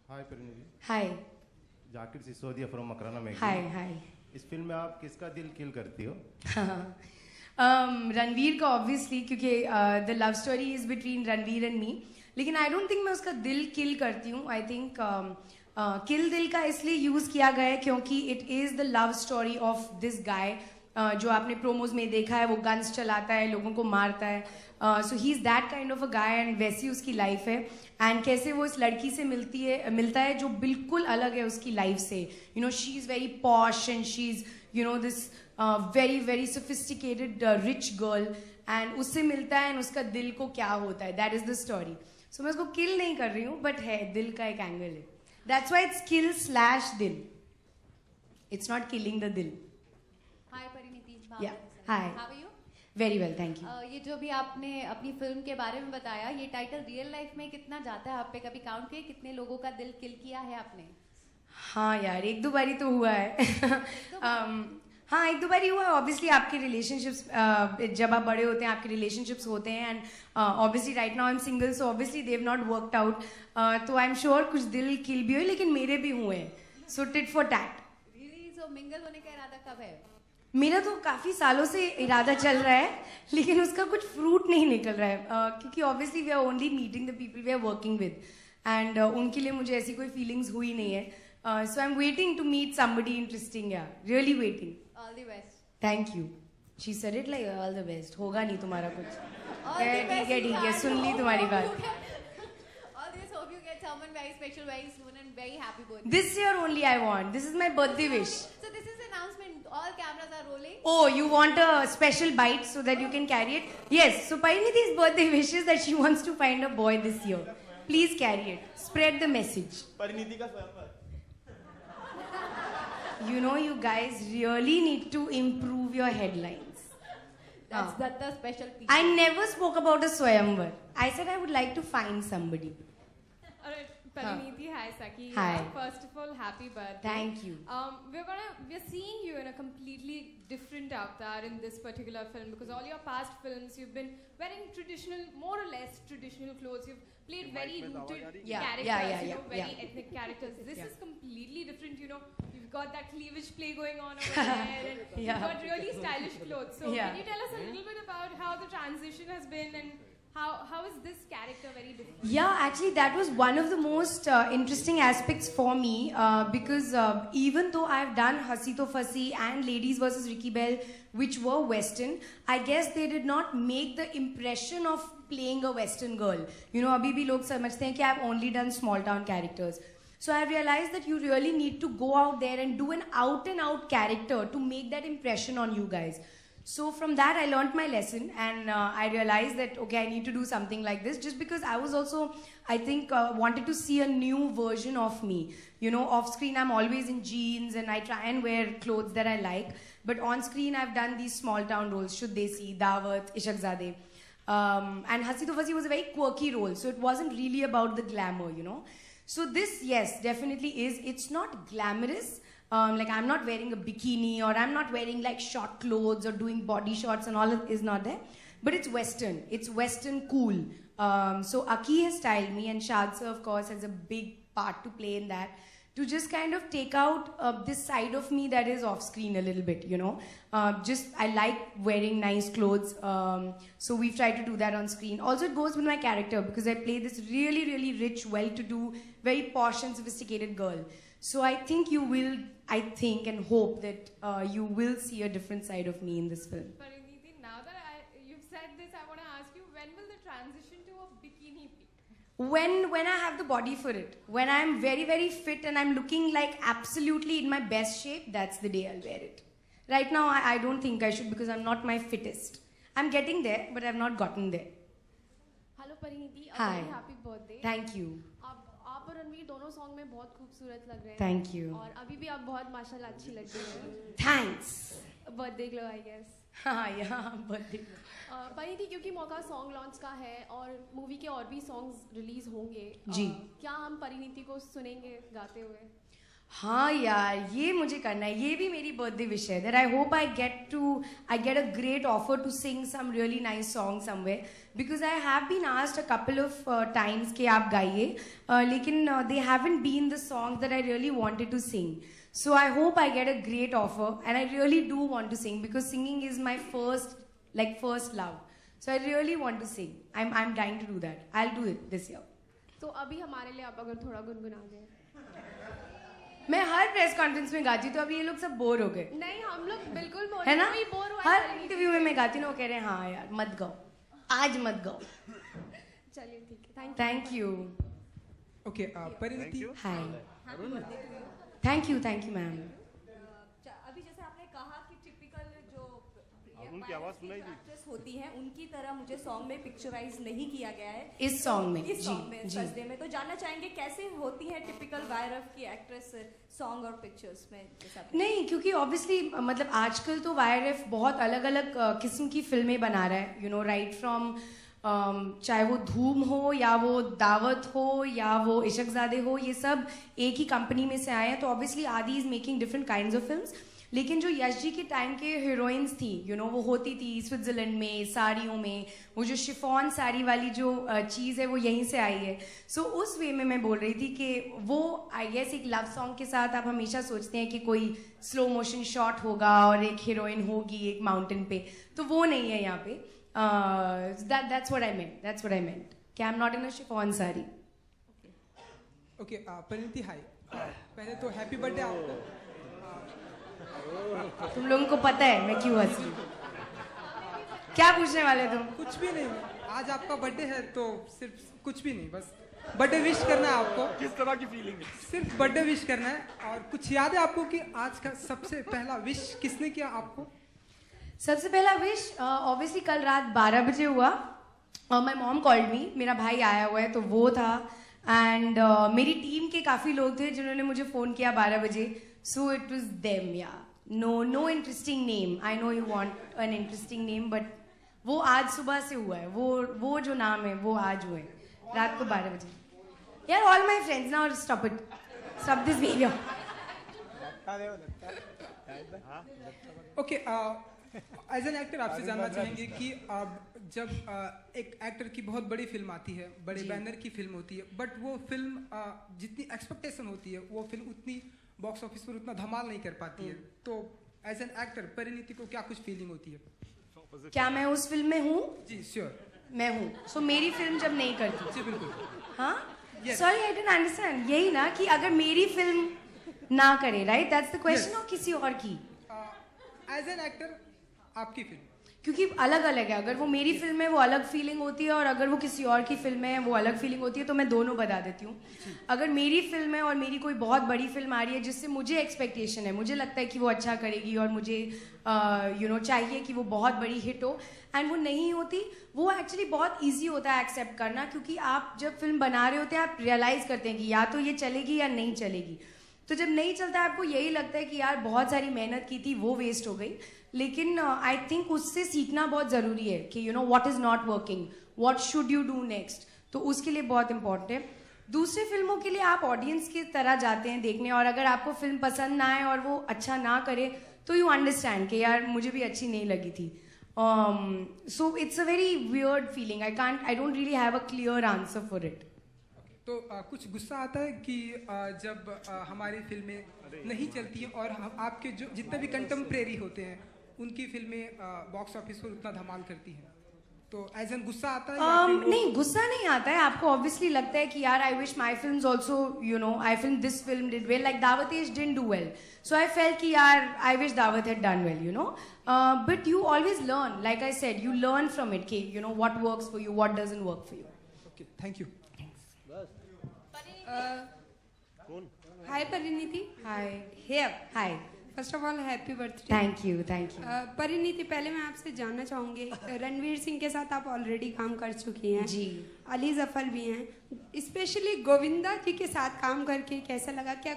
Hi Parineeti. Hi. Zakir Sisodia from Makrana magazine. Hi hi. इस film में आप किसका दिल किल करती हो? रणवीर का ऑब्वियसली, क्योंकि the love story is between Ranveer and me. लेकिन आई डोंट थिंक मैं उसका दिल किल करती हूँ। आई थिंक किल दिल का इसलिए यूज किया गया है क्योंकि it is the love story of this guy. जो आपने प्रोमोज में देखा है, वो गन्स चलाता है, लोगों को मारता है। So he is that kind of a guy and वैसी उसकी लाइफ है। एंड कैसे वो इस लड़की से मिलता है जो बिल्कुल अलग है उसकी लाइफ से। You know, she is very posh and she is this very very sophisticated rich girl. And उससे मिलता है एंड उसका दिल को क्या होता है, दैट इज द स्टोरी। सो मैं उसको किल नहीं कर रही हूँ, बट है, दिल का एक एंगल है। That's why it's kill slash दिल, इट्स नॉट किलिंग द दिल। हाय Parineeti. Yeah. Hi. How are you? Very well, thank you. ये जो भी आपने अपनी फिल्म के बारे में बताया, ये टाइटल रियल लाइफ में कितना जाता है आप पे? कभी काउंट किए कितने लोगों का दिल किल किया है आपने? हाँ यार, एक दो बारी तो हुआ है। हाँ, एक दो बारी हुआ है। ऑब्वियसली आपके रिलेशनशिप्स, जब आप बड़े होते हैं आपके रिलेशनशिप्स होते हैं। And obviously right now I am single, so obviously they have not worked out. तो आई एम श्योर कुछ दिल किल भी हुए, लेकिन मेरे भी हुए हैं। So tit for tat. Really? So mingle होने का इरादा कब है? मेरा तो काफ़ी सालों से इरादा चल रहा है, लेकिन उसका कुछ फ्रूट नहीं निकल रहा है। क्योंकि obviously we are only meeting the people we are working with. And उनके लिए मुझे ऐसी कोई फीलिंग्स हुई नहीं है। So I am waiting to meet somebody interesting. Yeah really waiting. All the best. Thank you. She said it like all the best. होगा नहीं तुम्हारा कुछ। ठीक है, सुन ली तुम्हारी बात। Someone very special, very soon, and very happy birthday. This year only I want. This is my birthday wish. So this is the announcement. All cameras are rolling. Oh, you want a special bite so that you can carry it? Yes. So Parinithi's birthday wish is that she wants to find a boy this year. Please carry it. Spread the message. Parineeti का स्वयंवर। You know, you guys really need to improve your headlines. That's the special piece. I never spoke about a swayamvar. I said I would like to find somebody. Alright, Pariniti, hi Saki. Hi. First of all, happy birthday. Thank you. We're seeing you in a completely different avatar in this particular film, because all your past films you've been wearing traditional, more or less traditional clothes. You've played very rooted characters, very ethnic characters. This is completely different. You know, you've got that cleavage play going on over there, and you've got really stylish clothes. So can you tell us a little bit about how the transition has been, and how is this character very different? Yeah, actually that was one of the most interesting aspects for me, because even though I've done Hasi To Fasi and Ladies vs. Ricky Bell, which were Western, I guess they did not make the impression of playing a Western girl. You know, abhi bhi log samajhte hain ki I've only done small town characters. So I realized that you really need to go out there and do an out and out character to make that impression on you guys. So from that I learned my lesson, and I realized that okay, I need to do something like this, just because I was also, I think, wanted to see a new version of me. You know, off screen I'm always in jeans and I try and wear clothes that I like, but on screen I've done these small town roles, Shuddh Desi, Daawat, Ishaqzade, and Hasi To Fasi was a very quirky role, so it wasn't really about the glamour, you know. So this, yes, definitely is. It's not glamorous. Like I'm not wearing a bikini, or I'm not wearing like short clothes or doing body shots and all is not there. But it's Western. It's Western cool. So Aki has styled me, and Shad sir of course has a big part to play in that. To just kind of take out this side of me that is off screen a little bit, you know. Just I like wearing nice clothes. So we've tried to do that on screen. Also it goes with my character, because I play this really, really rich, well-to-do, very posh and sophisticated girl. So I think you will, I think and hope that you will see a different side of me in this film. Pariniti, now that you've said this, I want to ask you, when will the transition to a bikini be? When I have the body for it. When I'm very, very fit and I'm looking like absolutely in my best shape, that's the day I'll wear it. Right now, I don't think I should, because I'm not my fittest. I'm getting there, but I've not gotten there. Hello Pariniti, a Hi. very happy birthday. Thank you. आप और रणवीर दोनों song में बहुत खूबसूरत लग रहे हैं। Thank you. और अभी भी आप बहुत माशाल्लाह अच्छी लग रही हैं। Thanks. Birthday glow I guess. हाँ यार, बर्थडे। परिणीति, क्योंकि मौका सॉन्ग लॉन्च का है और मूवी के और भी सॉन्ग्स रिलीज होंगे जी। क्या हम परिणीति को सुनेंगे गाते हुए? हाँ यार, ये मुझे करना है, ये भी मेरी बर्थडे विश है that I hope I get a great offer to sing some really nice song somewhere because I have been asked a couple of times कि आप गाइए, लेकिन they haven't been the songs that I really wanted to sing. So I hope I get a great offer and I really do want to sing because singing is my first love. So I really want to sing. I'm dying to do that. I'll do it this year. तो अभी हमारे लिए आप अगर थोड़ा गुनगुना दें। मैं हर प्रेस कॉन्फ्रेंस में गाती हूँ तो अब ये लोग सब बोर हो गए। नहीं, हम लोग बिल्कुल बोर है ना? कोई बोर हुआ हर इंटरव्यू में मैं गाती हूँ, वो कह रहे हैं हाँ यार मत गाओ, आज मत गाओ। चलिए ठीक है, thank you. Okay, Parineeti. Hi, thank you ma'am. अभी जैसे आपने कहा कि टिपिकल जो उनकी आवाज सुनाई दी एक्ट्रेस होती हैं उनकी तरह मुझे सॉन्ग में पिक्चराइज नहीं किया गया है इस सॉन्ग में, इस सॉन्ग में सजदे में। तो जानना चाहेंगे कैसे होती है टिपिकल वायरफ की एक्ट्रेस सॉन्ग और पिक्चर्स में? नहीं, क्योंकि ऑब्वियसली मतलब आजकल तो वायरफ बहुत अलग अलग किस्म की फिल्में बना रहा है, यू नो, राइट फ्रॉम चाहे वो धूम हो या वो दावत हो या वो इशकजादे हो, ये सब एक ही कंपनी में से आए हैं। तो ऑब्वियसली आदि is making different kinds of films, लेकिन जो यश जी के टाइम के हीरोइंस थी, यू नो, वो होती थी स्विट्जरलैंड में साड़ियों में, वो जो शिफॉन साड़ी वाली जो चीज़ है वो यहीं से आई है। सो उस वे में मैं बोल रही थी कि वो आई गेस एक लव सॉन्ग के साथ आप हमेशा सोचते हैं कि कोई स्लो मोशन शॉट होगा और एक हीरोइन होगी एक माउंटेन पे, तो वो नहीं है यहाँ पे। that's what I meant कि I'm not in a chiffon sari. Okay, Parineeti hi, पहले तो हैप्पी बर्थडे आपको। तुम लोगों को पता है मैं क्यों हंस रही हूँ? क्या पूछने वाले तुम? कुछ भी नहीं, आज आपका बर्थडे है तो सिर्फ कुछ भी नहीं, बस बर्थडे विश करना है आपको। किस तरह की फीलिंग है? सिर्फ बर्थडे विश करना है। और कुछ याद है आपको कि आज का सबसे पहला विश किसने किया आपको? सबसे पहला विश ऑब्वियसली कल रात 12 बजे हुआ और माई मॉम कॉल्ड मी, मेरा भाई आया हुआ है तो वो था, एंड मेरी टीम के काफ़ी लोग थे जिन्होंने मुझे फ़ोन किया 12 बजे। So it was them. Yeah no interesting name, I know you want an interesting name, but वो आज सुबह से हुआ है, वो जो नाम है वो आज हुए रात को 12 बजे। यार all my friends now stop this video. Okay, as an actor आपसे जानना चाहेंगे कि जब एक एक्टर की बहुत बड़ी फिल्म आती है, बड़े बैनर की फिल्म होती है, बट वो फिल्म जितनी एक्सपेक्टेशन होती है वो फिल्म उतनी बॉक्स ऑफिस पर उतना धमाल नहीं कर पाती है, तो एज एन एक्टर परिणीति को क्या कुछ फीलिंग होती है? क्या मैं उस फिल्म में हूँ? जी श्योर, मैं हूँ। सो मेरी फिल्म जब नहीं करती। जी बिल्कुल। हाँ, सॉरी आई डिडंट अंडरस्टैंड। यही ना कि अगर मेरी फिल्म ना करे, राइट, दैट्स द क्वेश्चन, और किसी और की? एज एन एक्टर आपकी फिल्म, क्योंकि अलग अलग है। अगर वो मेरी फिल्म है वो अलग फीलिंग होती है, और अगर वो किसी और की फिल्म है वो अलग फीलिंग होती है, तो मैं दोनों बता देती हूँ। अगर मेरी फिल्म है और मेरी कोई बहुत बड़ी फिल्म आ रही है जिससे मुझे एक्सपेक्टेशन है, मुझे लगता है कि वो अच्छा करेगी और मुझे यू नो चाहिए कि वो बहुत बड़ी हिट हो, एंड वो नहीं होती, वो एक्चुअली बहुत ईजी होता है एक्सेप्ट करना, क्योंकि आप जब फिल्म बना रहे होते हैं आप रियलाइज़ करते हैं कि या तो ये चलेगी या नहीं चलेगी। तो जब नहीं चलता है आपको यही लगता है कि यार बहुत सारी मेहनत की थी वो वेस्ट हो गई। लेकिन आई थिंक उससे सीखना बहुत ज़रूरी है कि you know what is not working, what should you do next, तो उसके लिए बहुत इंपॉर्टेंट है। दूसरे फिल्मों के लिए आप ऑडियंस की तरह जाते हैं देखने, और अगर आपको फिल्म पसंद ना आए और वो अच्छा ना करे तो यू अंडरस्टैंड कि यार मुझे भी अच्छी नहीं लगी थी। So it's a very weird feeling, I don't really have a clear answer for it. तो कुछ गुस्सा आता है कि जब हमारी फिल्में नहीं चलती हैं और आपके जो जितने भी कंटेम्प्रेरी होते हैं उनकी फिल्में बॉक्स ऑफिस पर उतना धमाल करती हैं, तो एज एन गुस्सा आता है? नहीं, गुस्सा नहीं आता है। आपको ऑब्वियसली लगता है कि यार I wish my film also, you know, I film this film did well, like Dawat didn't do well, so I felt कि यार I wish Dawat had done well, you know, but you always learn, like I said, you learn from it कि you know what works for you, what doesn't work for you. Okay, thank you. Hi Parineeti. Hi. Hair. Hi. First of all happy birthday. Thank you, thank you. Parineeti, पहले मैं आपसे जानना चाहूँगी, रणवीर सिंह के साथ आप already काम कर चुकी हैं जी, अली जफर भी हैं, स्पेशली गोविंदा जी के साथ काम करके कैसा लगा? क्या